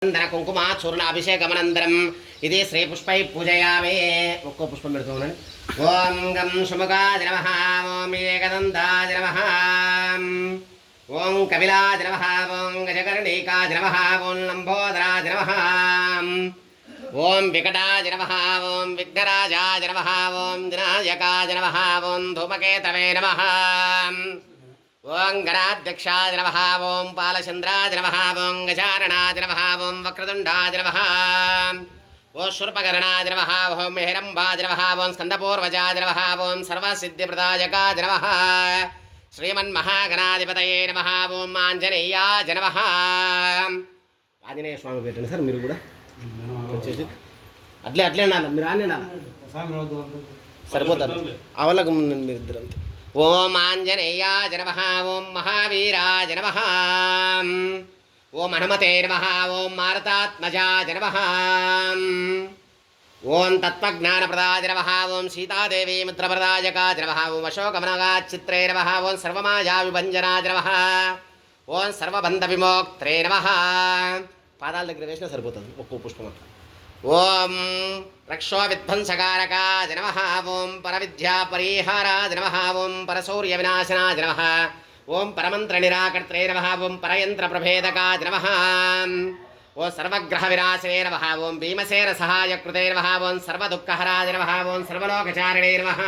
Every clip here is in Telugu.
కుంకుమాచూర్ణాభిషేకమనంతరం ఇది శ్రీ పుష్పై పూజయామే. ఒక్కో పుష్పం పెడుతూ ఉండండి. ఓం గం సుముఖాయ నమః, ఓం ఏకదంతాయ నమః, ఓం కపిలాయ నమః, ఓం గజకర్ణికాయ నమః, ఓం లంబోదరాయ నమః, ఓం వికటాయ నమః, ఓం విఘ్నరాజాయ నమః, ఓం వినాయకాయ నమః, ఓం ధూమకేతవే నమః, ఓం గణాధ్యక్షాయ నమః, ఓం పాలచంద్రాయ నమః, ఓం గజాననాయ నమః, ఓం వక్రతుండాయ నమః, ఓం శూర్పకర్ణాయ నమః, ఓం హిరంబాయ నమః, ఓం స్కందపూర్వజాయ నమః, ఓం సర్వసిద్ధిప్రదాయకాయ నమః, శ్రీమన్మహాగణాధిపతయే నమః, ఓం ఆంజనేయాయ నమః. ఆంజనేయ స్వామి పెట్టండి సార్. మీరు కూడా వచ్చేసి అట్లే అనాలి. మీరు అనాలి సరిపోతారు. అవలకు మీరు ఇద్దరు అంతే. ఓం ఆంజనేయాయ నమః, ఓం మహావీరాయ నమః, ఓం హనుమతే నమః, ఓం మారుతాత్మజాయ నమః, ఓం తత్వజ్ఞానప్రదాయ నమః, ఓం సీతాదేవి మిత్రప్రదాయకాయ నమః, ఓం అశోకమనగాచిత్రే నమః, ఓం సర్వమాయా విభంజనాయ నమః, ఓం సర్వబంధ విమోక్త్రే నమః. పాదాల దగ్గర వేసినా సరిపోతుంది ఒక్కో పుష్పం. ఓం రక్షో విధ్వంసకారకాయ నమః, ఓం పరవిద్యా పరిహారాయ నమః, ఓం పరశౌర్య వినాశనాయ నమః, ఓం పరమంత్ర నిరాకర్త్రే నమః, ఓం పరయంత్ర ప్రభేదకాయ నమః, ఓం సర్వగ్రహ వినాశనే నమః, ఓం భీమసేన సహాయకృతే నమః, ఓం సర్వదుఃఖహరాయ నమః, ఓం సర్వలోకచారిణే నమః,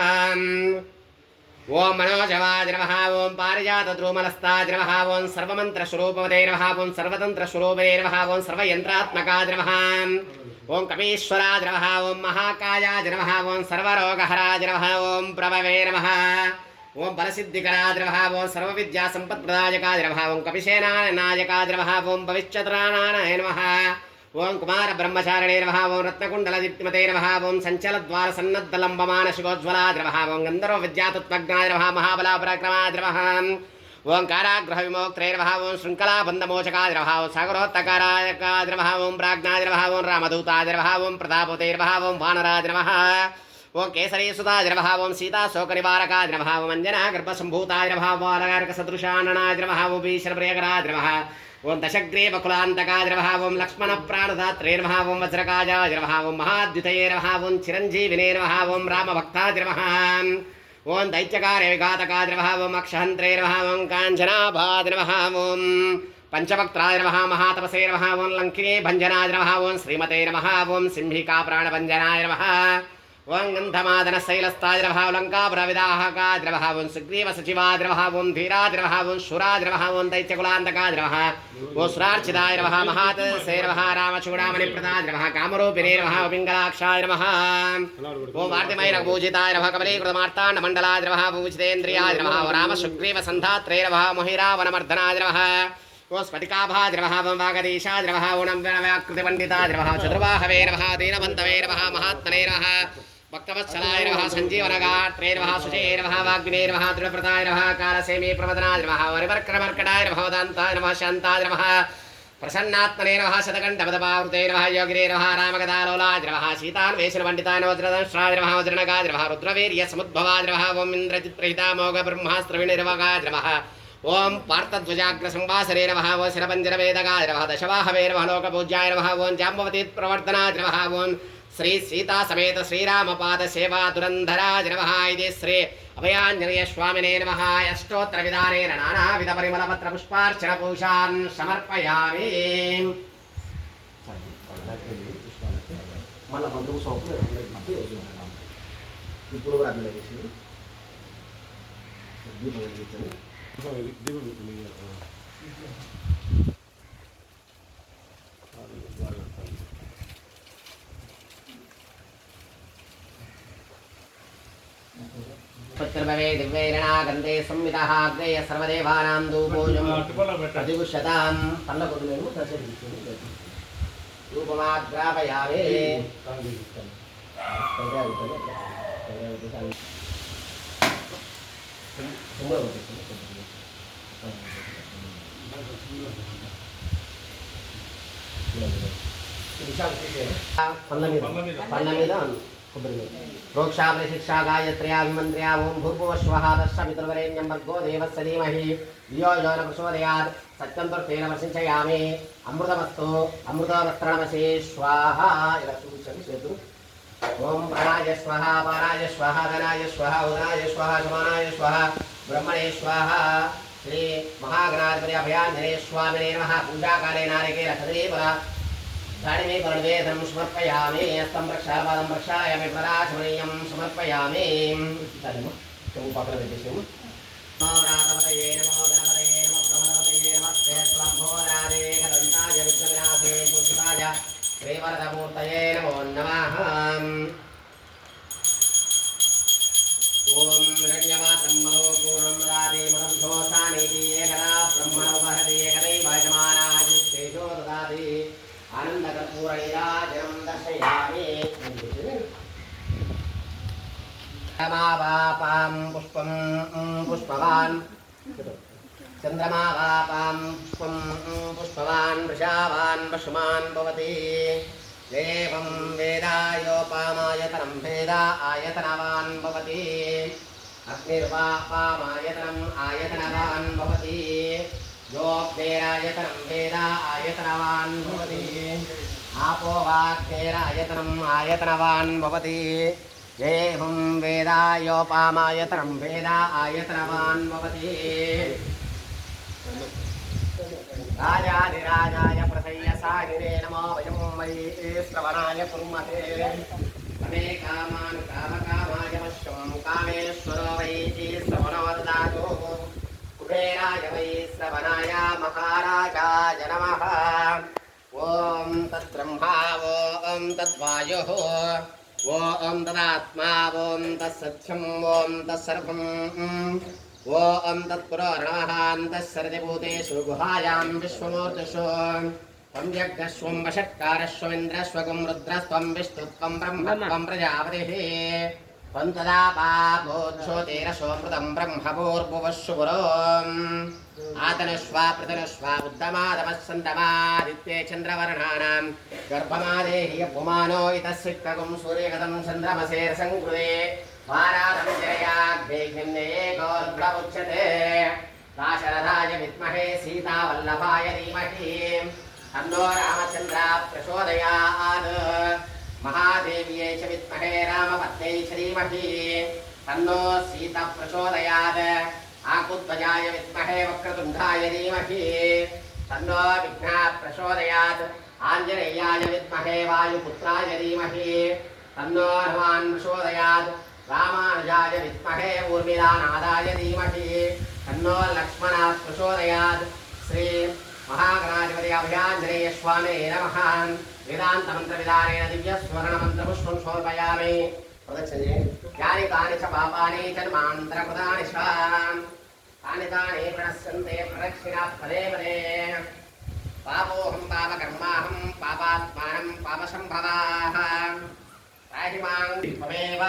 ఓం మనోజవాయ నమః, ఓం పారిజాతద్రుమలస్తాయ నమః, ఓం సర్వమంత్రస్వరూపవతే నమః, ఓం సర్వతంత్రస్వరూపిణే నమః, ఓం సర్వయంత్రాత్మకాయ నమః, ఓం కపీశ్వరాయ నమః, ఓం మహాకాయాయ నమః, ఓం సర్వరోగహరాయ నమః, ఓం ప్రభవే నమః, ఓం బలసిద్ధికరాయ నమః, ఓం సర్వవిద్యా సంపత్ప్రదాయకాయ నమః, ఓం కపిశేనాయకాయ నమః, ఓం భవిష్యత్రాణాయ నమః, ఓం కుమార బ్రహ్మచారిణే నమః, ఓం రత్నకుండలదీప్తిమతే నమః, ఓం సంచలద్వార సన్నద్ధలంబమానశిఖోజ్వలాయ నమః, ఓం గంధర్వ విద్యాతత్వజ్ఞాయ నమః, మహాబలాపరాక్రమాయ నమః, ఓం కారాగృహ విమోక్త్రే నమః, ఓం శృంఖలాబంధమోచకాయ నమః, ఓం సాగరోత్తకారాయ నమః, ఓం ప్రాజ్ఞాయ నమః, ఓం రామదూతాయ నమః, ఓం ప్రతాపతే నమః, ఓం వానరాయ నమః, ఓం కేసరీసుతాయ నమః, ఓం సీతాశోకనివారకాయ నమః, ఓం అంజనాగర్భసంభూతాయ నమః, ఓం బాలగారకసదృశాననాయ నమః, ఓం భీషణప్రియకరాయ నమః, ఓం దశగ్రీవకులాంతకాయ నమః, ఓం లక్ష్మణప్రాణదాత్రే నమః, ఓం వజ్రకాజాయ నమః, ఓం మహాద్యుతయే నమః, ఓం చిరంజీవినే నమః, ఓం రామభక్తాయ నమః, ఓం దైత్యకార్య విఘాతకాయ నమః, ఓం అక్షహంత్రే నమః, ఓం కాంచనాభాయ నమః, ఓం పంచవక్త్రాయ నమః, మహాతపసే నమః, ఓం లంకినీ భంజనాయ నమః, ఓం శ్రీమతే నమః, ఓం సింహికా ప్రాణభంజనాయ నమః, ఓం గంధమాదన శైలస్థాయ నమః, లంకాపురవిదాహకాయ నమః, ఓం సుగ్రీవ సచివాయ నమః, ఓం ధీరాయ నమః, ఓం శూరాయ నమః, ఓం దైత్యకులాంతకాయ నమః, ఓం సురార్చితాయ నమః, మహాతసే నమః, రామచూడామణిప్రదాయ నమః, కామరూపిణే నమః, పింగళాక్షాయ నమః, ఓం వార్తిమైన పూజితాయ నమః, కమలీకృతమార్తాండ మండలాయ నమః, పూజితేంద్రియాయ నమః, ఓం రామసుగ్రీవ సంధాత్రే నమః, మహిరావనమర్దనాయ నమః, ఓం స్ఫటికాభాయ నమః, ఓం వాగదీశాయ నమః, ఓం వ్యాకృతిపండితాయ నమః, చతుర్బాహవే నమః, దీనవంతవే నమః, మహాత్మనే నమః, భక్తవత్సలాయ నమః, సంజీవనగాత్రే నమః, సుజే నమః, వాగ్మినే నమః, దృఢప్రదాయ నమః, కాలసేమీ ప్రవదనాయ నమః, వరివర్కరమర్కటాయ నమః, దాంతాయ నమః, శాంతాయ నమః, ప్రసన్నాత్మనే నమః, శతకంఠపదపావృతే నమః, యోగినే నమః, రామగదాలోలాయ నమః, సీతాన్వేషణ పండితాయ నమః, వజ్రదంశ్రాయ నమః, వజ్రనగాయ నమః, రుద్రవీర్య సముద్భవాయ నమః, ఓం ఇంద్రజిత్ప్రహితామోఘ బ్రహ్మాస్త్రవినిర్వగాయ నమః, ఓం పార్థధ్వజాగ్ర సంవాసరే నమః, ఓం శరపంజరవేదగాయ నమః, దశవాహవే నమః, లోకపూజ్యాయ నమః, ఓం జాంబవతీ ప్రవర్తనాయ నమః, ఓం శ్రీ సీతా సమేత శ్రీరామపాద సేవా దురంధరాయ నమః, ఇది శ్రీ అభయాంజనేయ స్వామినే నమః. అష్టోత్తర విధానేన నానావిధ పరిమళపత్ర పుష్పార్చన పూషాన్ సమర్పయామి. ఇప్పుడు పత్రభవే దివ్యైరణాగంధే సంవితః అగ్రేయ సర్వదేవానాం దూపోజం ప్రతిపుష్యతాం. పళ్ళ కొద్దులేము రూపమాగ్రాపయామే. పండ్ల మీద प्रोक्षामि शिक्षा गायत्र्याभिमन्त्र्या ॐ भूर्भुवस्वः तस्सवितुर्वरेण्यं भर्गो देवस्य धीमहि धियो यो न प्रचोदयात् सत्यं तुर्तेन वर्षिञ्चयामि अमृतमस्तु अमृतवस्त्रणमसि स्वाहा ఇలా చూపించండి చేతులు ఓం ప్రాణాయ స్వహ పానాయ స్వహ ధనాయ స్వహ ఉదనాయ స్వహ సమానాయ స్వహ బ్రహ్మణే స్వహ శ్రీ మహాగణాధిపతి అభయాంజనే స్వామినే నమః పూజాకాలే నారికేల సదీపల धारिणे परवेदं समर्पयामि हस्तं प्रक्षालपादं प्रक्षालयामि प्रदाचमनीयं समर्पयामि गणपतये नमो प्रमदपतये नमस्ते स्वम्भोराजे गदन्ताय विघ्नविनाशे कुशिताय श्रीवरदमूर्तये नमो नमः ॐ हिरण्यमात्रं मलोपूर्णं ददाति मदंशोऽसानीति एकदा ब्रह्मणोपहरति एकदैवायजमानाय तेजो ददाति आनन्दकर्पूरनीराजनं दर्शयामि चन्द्रमावापां पुष्पं पुष्पवान् चन्द्रमावापां पुष्पं पुष्पवान् वृषावान् पशुमान् भवति देवं वेदायोपामायतनं वेदा आयतनवान् भवति अग्निर्वापामायतनम् आयतनवान् भवति योऽग्नेरायतनं वेद आयतनवान् भवति आपो वाग्नेरायतनम् आयतनवान् भवति एवं वेदायोपामायतनं वेद आयतनवान् भवति राजाधिराजाय प्रसय्यसागिरे नमो वयं वै श्रवणाय कुर्महे अमे कामान् कामकामाय वश्यं कामेश्वरो वै श्रवणो ददातु कुबेराय वै श्रवणाय महाराजाय नमः ॐ तद्ब्रह्मा ॐ तद्वायुः ॐ तदात्मा ॐ तत्सत्यम् ॐ तत्सर्वम् ॐ तत्पुरोर्णवः तत्सर्वभूतेषु गुहायां विश्वमूर्तिषु त्वं यज्ञस्वं वषट्कारस्वमिन्द्रस्वगं रुद्रस्त्वं विष्णुत्वं ब्रह्मत्वं प्रजापतिः त्वं तदा पापोच्छोतेरसोऽमृतं ब्रह्मभूर्भुवस्सुपुरोम् आतनुष्वा पृतनुष्वा उद्दमादमस्सन्तमादित्ये चन्द्रवर्णानां गर्भमादेहि पुमानो इतस्सिक्तगुं सूर्यगतं चन्द्रमसेरसङ्कृते वाराधं जयाग्नेयेकोर्ध्वमुच्यते दाशरथाय विद्महे सीतावल्लभाय धीमहि तन्नो रामचन्द्रः प्रचोदयात् महादेव्यै च विद्महे रामपत्न्यै च धीमहि तन्नो सीता प्रचोदयात् आकुध्वजाय विद्महे वक्रतुण्डाय धीमहि तन्नो विघ्नः प्रचोदयात् आञ्जनेयाय विद्महे वायुपुत्राय धीमहि तन्नो हनुमान् प्रचोदयात् रामानुजाय विद्महे ऊर्मिलानादाय धीमहि तन्नो लक्ष्मणः प्रचोदयात् श्री महागणाधिपति अभयांजनेय स्वामिने नमः वेदान्तमन्त्रविदानेन दिव्यस्वर्णमन्त्रपुष्पं समर्पयामि यानि तानि च पापानि जन्मान्तरकृतानि च तानि तानि प्रणश्यन्ते प्रदक्षिणाः पदे पदे पापोऽहं पापकर्माहं पापात्मानं पापसम्भवाः त्राहि मां त्वमेव